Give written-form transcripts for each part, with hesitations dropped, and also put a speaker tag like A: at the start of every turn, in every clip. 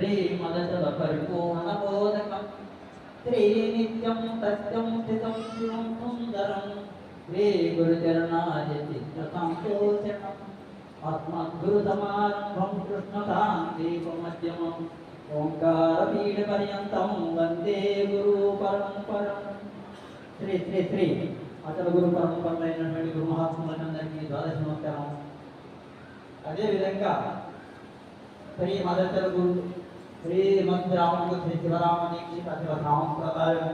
A: శ్రీమదశల పరిపూర్ణ బోధకం శ్రీనిత్యం సత్యం స్థితం శివం సుందరం శ్రీ గురుచరణాయ చిత్త సంతోషణం అస్మద్గురు సమారంభం కృష్ణకాంతీపమధ్యమం ఓంకారపీఠ పర్యంతం వందే గురు పరంపరం. శ్రీ శ్రీ శ్రీ అతడు గురు పరంపరైనటువంటి గురు మహాత్ములందరికీ ద్వాదశ నమస్కారం. అదేవిధంగా శ్రీ మదచల గురు శ్రీమద్ రామకు శ్రీ శివరామదీక్షిత శివసాంప్రదాయం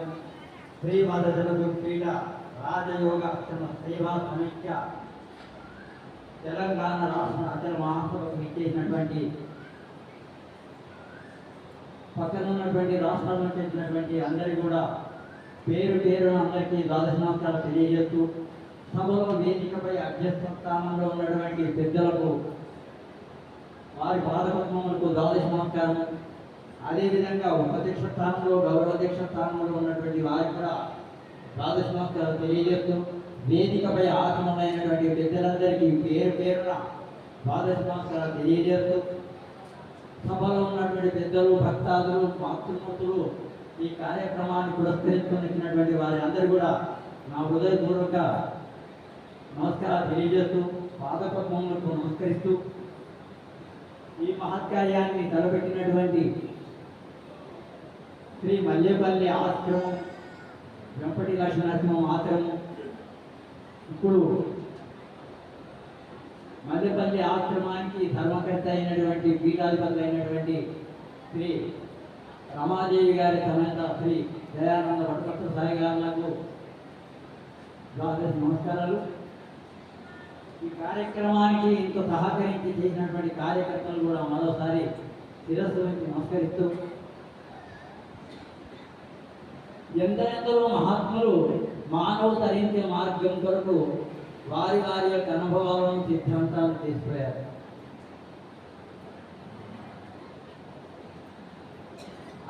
A: శ్రీ మదచల గురు పీఠ రాజయోగ సేవా సమైక్య తెలంగాణ రాష్ట్ర అచల మహాసభకు ఇచ్చేసినటువంటి పక్కన ఉన్నటువంటి రాష్ట్రాల నుంచి వచ్చినటువంటి అందరికీ కూడా పేరు పేరున అందరికీ ద్వాదశ నమస్కారాలు తెలియజేస్తూ సభలో వేదికపై అధ్యక్ష స్థానంలో ఉన్నటువంటి పెద్దలకు వారి పాదపద్మములకు ద్వాదశ నమస్కారం. అదేవిధంగా ఉపాధ్యక్ష స్థానంలో గౌరవాధ్యక్ష స్థానంలో ఉన్నటువంటి వారికి కూడా ద్వాదశ నమస్కారాలు తెలియజేస్తూ వేదికపై ఆసనమైనటువంటి పెద్దలందరికీ పేరు పేరున ద్వాదశ నమస్కారాలు తెలియజేస్తూ సభలో ఉన్నటువంటి పెద్దలు భక్తాదులు మాతృమూర్తులు ఈ కార్యక్రమాన్ని పురస్కరించుకున్నటువంటి వారి అందరూ కూడా నా హృదయపూర్వక నమస్కారాలు తెలియజేస్తూ పాదపద్మములకు నమస్కరిస్తూ ఈ మహత్కార్యాన్ని తలపెట్టినటువంటి శ్రీ మల్లేపల్లి ఆశ్రమం వెంపటి లక్ష్మీనరసింహం ఆశ్రమం ఇప్పుడు మల్లెపల్లి ఆశ్రమానికి ధర్మకర్త అయినటువంటి పీఠాధిపతి అయినటువంటి శ్రీ రమాదేవి గారి సమేత శ్రీ దయానంద వటపట్ల సాయి గారులకు ద్వాదశ నమస్కారాలు. ఈ కార్యక్రమానికి ఇంత సహకరించి చేసినటువంటి కార్యకర్తలు కూడా మరోసారి శిరస్సు నుంచి నమస్కరిస్తూ ఎందరెందరో మహాత్ములు మానవ తరించే మార్గం కొరకు వారి వారి యొక్క అనుభవాలను సిద్ధాంతాలను తీసుకుపోయారు.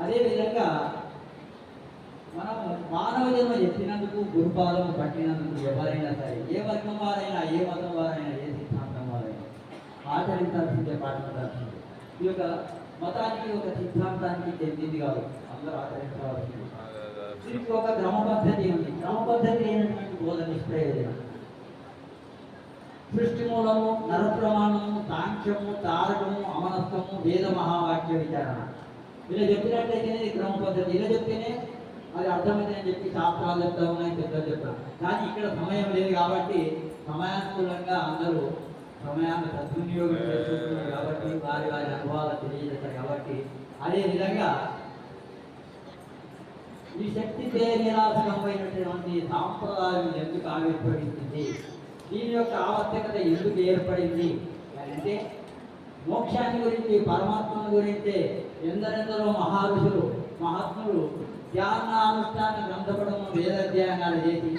A: అదేవిధంగా మనం మానవ జన్మ ఎత్తినందుకు గురుపాదము పట్టినందుకు ఎవరైనా సరే ఏ వర్గం వారైనా ఏ మతం వారైనా ఏ సిద్ధాంతం వారైనా ఆచరించాల్సిందే పాటించాల్సిందే. ఈ యొక్క మతానికి ఒక సిద్ధాంతానికి చెందింది కాదు, అందరూ ఆచరించవలసింది. దీనికి ఒక క్రమ పద్ధతి ఉంది. క్రమ పద్ధతి అయినటువంటి బోధ నిష్ప్రయోజనం. సృష్టి మూలము, నరప్రమాణము, సాంఖ్యము, తారకము, అమనస్కము, వేద మహావాక్య విచారణ ఇలా చెప్పినట్లయితేనే క్రమ పద్ధతి. ఇలా చెప్తేనే అది అర్థమైందని చెప్పి శాస్త్రాలు చెప్తా ఉన్నాయి, పెద్దలు చెప్తారు. కానీ ఇక్కడ సమయం లేదు కాబట్టి సమయానుకూలంగా అందరూ సమయాన్ని సద్వినియోగం చేసుకుంటున్నారు కాబట్టి వారి వారి అనుభవాలు తెలియజేస్తారు కాబట్టి అదేవిధంగా ఈ శక్తి నిరాశకమైనటువంటి సాంప్రదాయం ఎందుకు ఆవిర్భవించింది, దీని యొక్క ఆవశ్యకత ఎందుకు ఏర్పడింది అంటే మోక్షాన్ని గురించి పరమాత్మను గురించి ఎందరెందరో మహారుషులు మహాత్ములు ధ్యానానుష్ఠాన గ్రంథపడము వేదాధ్యాయాలు చేసి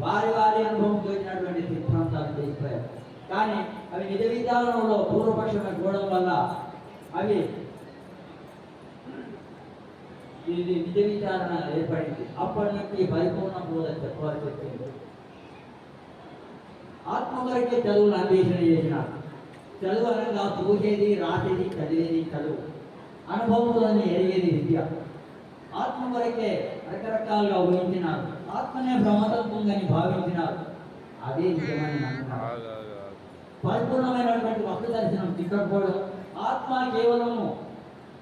A: వారి వారి అనుభవం చేసినటువంటి సిద్ధాంతాలు చేసిపోయారు. కానీ అవి నిజ విధానంలో పూర్వపక్షంగా చూడడం వల్ల అవి ఇది నిజ విచారణ ఏర్పడింది. అప్పటి నుంచి పరిపూర్ణ బోధ చెప్పవలసి వచ్చింది. ఆత్మ కొరకే చదువులు అన్వేషణ చేసినారు. చదువు అనగా చూసేది, రాసేది, చదివేది చదువు, అనుభవంలోని ఎరిగేది విద్య. ఆత్మ కొరకే రకరకాలుగా ఊహించినారు. ఆత్మనే బ్రహ్మతత్వంగాని భావించినారు. అదే నిజమని నమ్మినారు. పరిపూర్ణమైనటువంటి వస్తు దర్శనం చిక్కకపోవడం, ఆత్మ కేవలము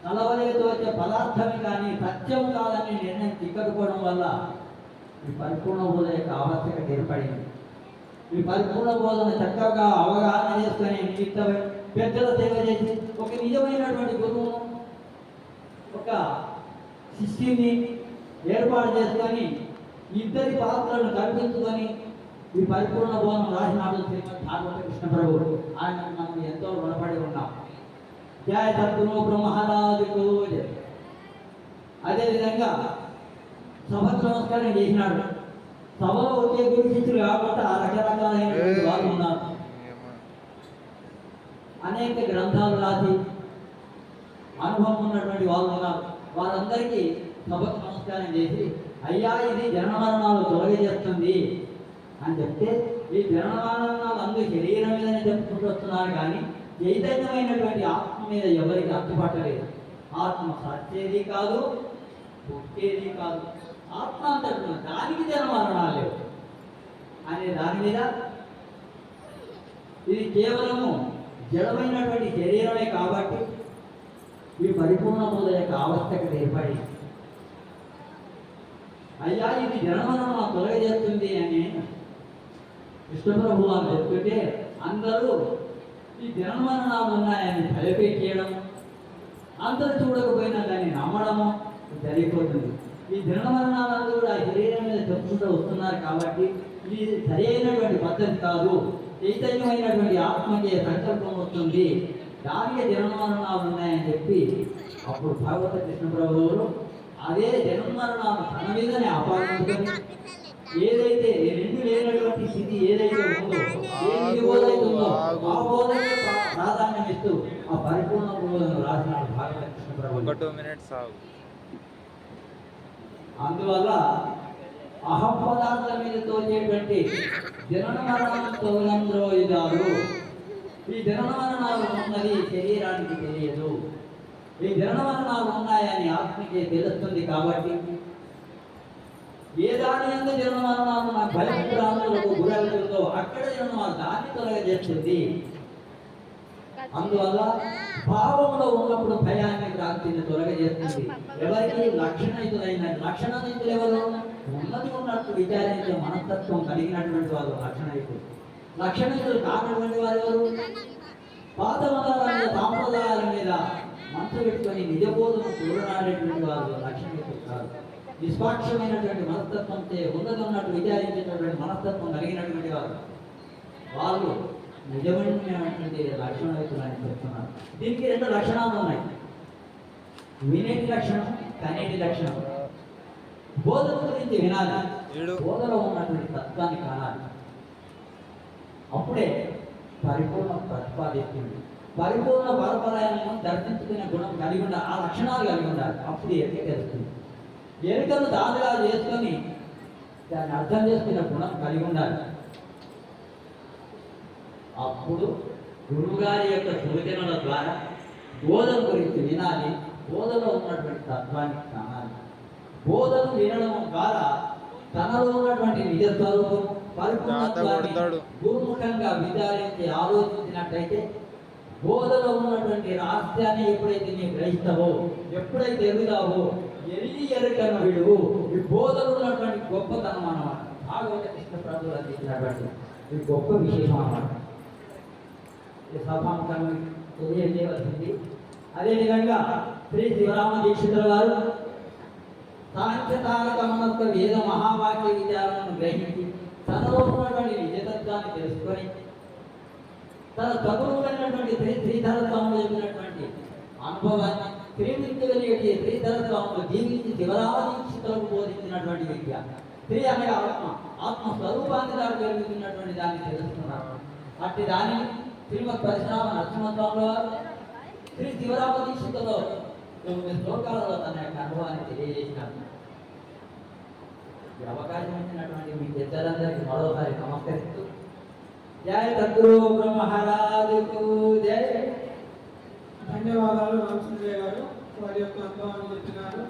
A: కలవలేతో వచ్చే పదార్థమే కానీ సత్యము కాదని నిర్ణయం చిక్కకపోవడం వల్ల ఈ పరిపూర్ణ బోధ యొక్క ఆవశ్యకత ఏర్పడింది. ఈ పరిపూర్ణ బోధన చక్కగా అవగాహన చేసుకొని నిమిత్తమై పెద్దల సేవ చేసి ఒక నిజమైనటువంటి గురువును ఒక శిష్యుని ఏర్పాటు చేసుకొని ఇద్దరి పాత్రలను కల్పించుకొని ఈ పరిపూర్ణ బోధన రాసినాడు శ్రీమద్ భాగవత కృష్ణ ప్రభు. ఆయన మనం ఎంతో రుణపడి ఉన్నాం. జయ సద్గురు బ్రహ్మరాజుకు. అదేవిధంగా సభకు నమస్కారం చేసినాడు. సభలో వచ్చే గురు శిష్యులు కాకుండా రకరకాలైనటువంటి వాళ్ళు ఉన్నారు. అనేక గ్రంథాలు రాసి అనుభవం ఉన్నటువంటి వాళ్ళు ఉన్నారు. వారందరికీ సభకు నమస్కారం చేసి అయ్యా ఇది జనన మరణాలు తొలగజేస్తుంది అని చెప్తే ఈ జనన మరణాలు అందరూ శరీరం మీదనే చెప్పుకుంటూ వస్తున్నారు కానీ చైతన్యమైనటువంటి ఆత్మ మీద ఎవరికి అర్థపట్టలేదు. ఆత్మ సచ్చేది కాదు, పుట్టేది కాదు. ఆత్మ అంతటి దానికి జన్మరణాలు లేవు అనే దాని మీద ఇది కేవలము జడమైనటువంటి శరీరమే కాబట్టి ఈ పరిపూర్ణముల యొక్క ఆవశ్యకత ఏర్పడి, అయ్యా ఇది జన్మరణం తొలగజేస్తుంది అని కృష్ణప్రభు అని చెప్తుంటే అందరూ ఈ జన్మరణాలు ఉన్నాయని తలపెట్టేయడం, అందరూ చూడకపోయినా దాన్ని నమ్మడము జరిగిపోతుంది. ఈ జన్మరణాలను కూడా శరీరం మీద చెప్పుకుంటూ వస్తున్నారు కాబట్టి ఇది సరి అయినటువంటి పద్ధతి కాదు. చైతన్యమైనటువంటి ఆత్మకే సంకల్పం వస్తుంది, దానికి జన్మరణాలు ఉన్నాయని చెప్పి అప్పుడు భగవత కృష్ణ ప్రభువులు అదే జన్మరణాలు తన మీదనే ఆపాదించుకొని ఏదైతే రెండు లేనటువంటి స్థితి ఏదైతే ఉందో, ఏది బోధైతుందో ఆ బోధనే ప్రాధాన్యం ఇస్తూ ఆ పరిపూర్ణ బోధను రాసినాడు భాగవత కృష్ణ ప్రభు. అందువల్ల అహం పదార్థం మీద తోచేటువంటి జనన మరణంతో ఇదారు. ఈ జనన మరణాలు ఉన్నది శరీరానికి తెలియదు. ఈ జనన మరణాలు ఉన్నాయని ఆత్మకే తెలుస్తుంది కాబట్టి ఏ దాని ఎందు జన్మ మరణాలు నా భయభ్రాంతులకు గురవుతుందో అక్కడ జన్మ దాన్ని తొలగజేస్తుంది. అందువల్ల భావంలో ఉన్నప్పుడు భయాన్ని భ్రాంతిని తొలగజేస్తుంది. ఎవరికి లక్షణయుతులైన లక్షణయుతులు ఎవరు? ఉన్నది ఉన్నట్టు విచారించే మనస్తత్వం కలిగినటువంటి వారు లక్షణయుతులు. లక్షణయుతులు కానటువంటి వారు ఎవరు? పాత మతాల మీద సాంప్రదాయాల మీద మనసు పెట్టుకొని నిజబోధను చూడనాడేటువంటి వారు లక్షణయుతులు కాదు. నిష్పాక్షమైనటువంటి మనస్తత్వంతో ఉన్నది ఉన్నట్టు విచారించేటటువంటి మనస్తత్వం కలిగినటువంటి వారు వాళ్ళు నిజమైనటువంటి లక్షణాలు అని చెప్తున్నారు. దీనికి రెండు లక్షణాలు ఉన్నాయి, వినేటి లక్షణం, కనేటి లక్షణం. బోధన గురించి వినాలి, బోధలో ఉన్నటువంటి తత్వాన్ని కానాలి, అప్పుడే పరిపూర్ణ ప్రతిపాదిస్తుంది. పరిపూర్ణ పరపరాయణం దర్శించుకునే గుణం కలిగి ఉండాలి, ఆ లక్షణాలు కలిగి ఉండాలి. అప్పుడు ఎరిక తెలుస్తుంది. ఎరుకను దానిలా చేసుకొని దాన్ని అర్థం చేసుకునే గుణం కలిగి ఉండాలి. అప్పుడు గురువుగారి యొక్క సూచనల ద్వారా బోధన గురించి వినాలి, బోధలో ఉన్నటువంటి తత్వాన్ని కానాలి. బోధను వినడం ద్వారా తనలో ఉన్నటువంటి నిజ స్వరూపం పరిపూర్ణత్వాన్ని గురుముఖంగా విచారించి ఆలోచించినట్లయితే బోధలో ఉన్నటువంటి రహస్యాన్ని ఎప్పుడైతే నీవు గ్రహిస్తావో, ఎప్పుడైతే ఎరుగుతావో, ఎరిగి ఎరుకను విడువు. ఈ బోధలో ఉన్నటువంటి గొప్పతనం అన్నమాట. భాగవత కృష్ణ ప్రభువులు అందించినటువంటి ఈ గొప్ప విశేషం అన్నమాట. సభాముఖంగా తెలియజేయవలసింది. అదేవిధంగా శ్రీ శివరామ దీక్షితుల వారు సాంఖ్యతారకమనస్క వేద మహావాక్య విచారణను గ్రహించి తనలో ఉన్నటువంటి నిజతత్వాన్ని తెలుసుకొని తన తగులున్నటువంటి శ్రీధర స్వాములు చెప్పినటువంటి అనుభవాన్ని శ్రీనిత్యవెలిగటి శ్రీధర స్వాములు జీవించి శివరామ దీక్షితులకు బోధించినటువంటి విద్య. స్త్రీ అనగా ఆత్మ, ఆత్మస్వరూపాన్ని దాటి పెరుగుతున్నటువంటి దాన్ని తెలుసుకున్నారు. అట్టి దానిని శ్రీమద్ పరశురామ నరసింహస్వాముల వారు శ్రీ శివరామ దీక్షితులో 9 శ్లోకాలలో తన యొక్క అనుభవాన్ని తెలియజేసినారు. ఈ అవకాశం ఇచ్చినటువంటి మీ పెద్దలందరికీ మరోసారి నమస్కరిస్తూ జయ సద్గురు బ్రహ్మహారాజుకు జయ.
B: ధన్యవాదాలు రామచంద్రయ్య గారు, వారి యొక్క అనుభవాన్ని చెప్పినారు.